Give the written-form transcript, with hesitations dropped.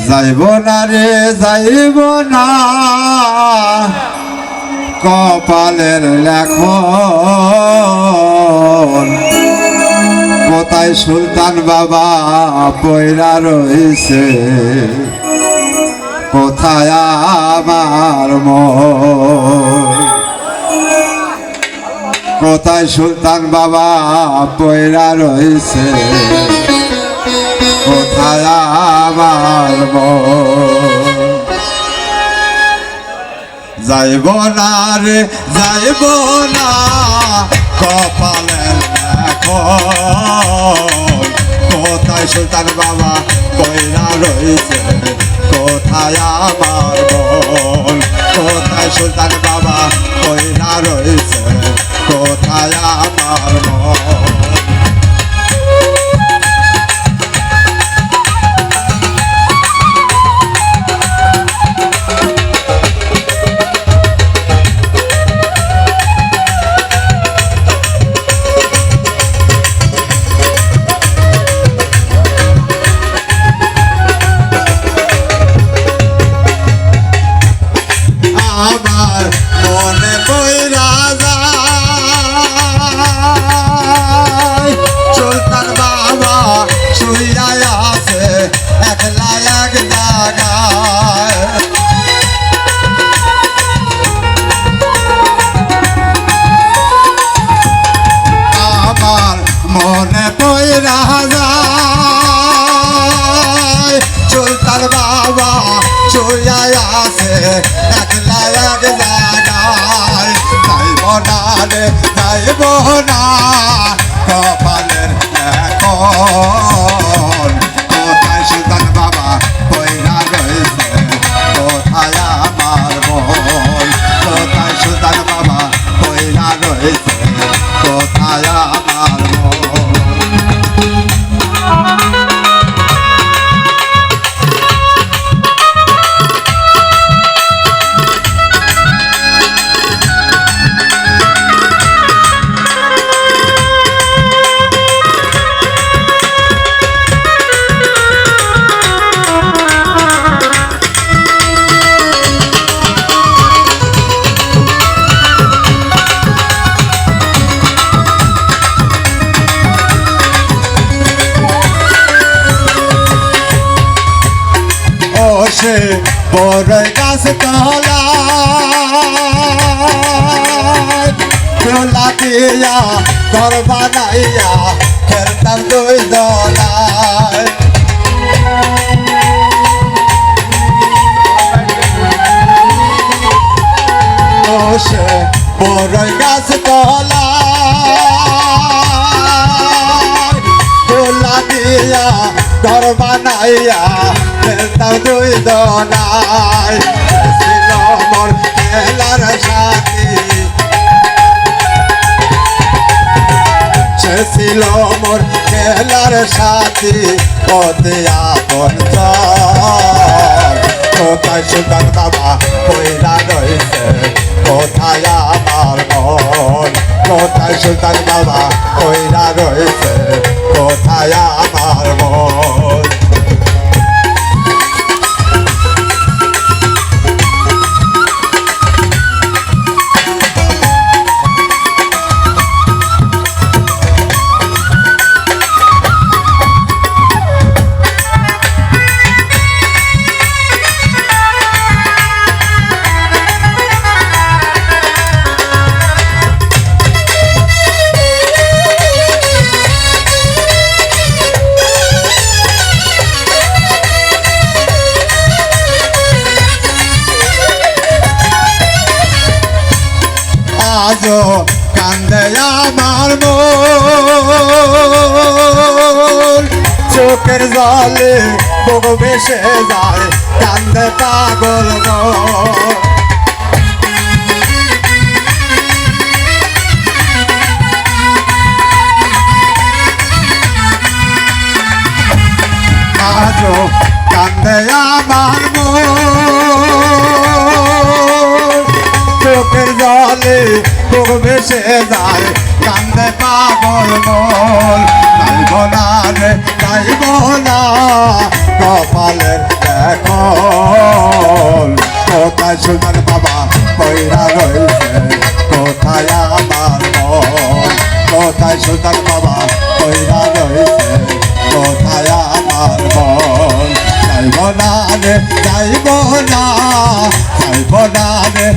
যাইব না রে যাইব না কপালের লেখন কোথায় সুলতান বাবা পয়রা রয়েছে কোথায় আমার মন কোথায় সুলতান বাবা পয়রা রয়েছে কোথায় আমার মন যাইব না রে যাইব না কপালের লেখন কোথায় সুলতান বাবা পয়রা রয়েছে কোথায় আমার মন কোথায় সুলতান বাবা পয়রা রয়েছে কোথায় আমার মন আমার মনে পয়রা যায় সুলতান বাবা শুইয়া আছে একলা এক জায়গায় আমার মনে পয়রা যায় সুলতান বাবা শুইয়া আছে একলা এক জায়গায় যাইব না রে যাইব না কপালের এখন কোথায় সুলতান বাবা পয়রা রয়েছে কোথায় আমার মন কোথায় সুলতান বাবা পয়রা রয়েছে কোথায় আমার মন সে বড় গাছ তলা দিয়া ঘর বানাইয়া খেলতাম দুই দলায় সে বড় গাছ তলা দিয়া ঘর বানাইয়া খেলতাম দুই দলায় ছিল মোর খেলার সাথী সে ছিল মোর খেলার সাথী পথে আপন কোথায় সুলতান বাবা পয়রা রয়েছে কোথায় আমার মন কোথায় সুলতান বাবা পয়রা রয়েছে কোথায় আমার মন আজো কান্দে আমার মন চোখের জলে বুক ভেসে যায় কান্দে পাগল মন আজো কান্দে আমার মন চোখের জলে বুক ভেসে যায় কান্দে পাগল মন যাইব না রে যাইব না কপালের এখন কোথায় সুলতান বাবা কইরা রইছে কোথায় আমার মন কোথায় সুলতান বাবা কইরা রইছে কোথায় আমার মন যাইব না রে যাইব না যাইব না রে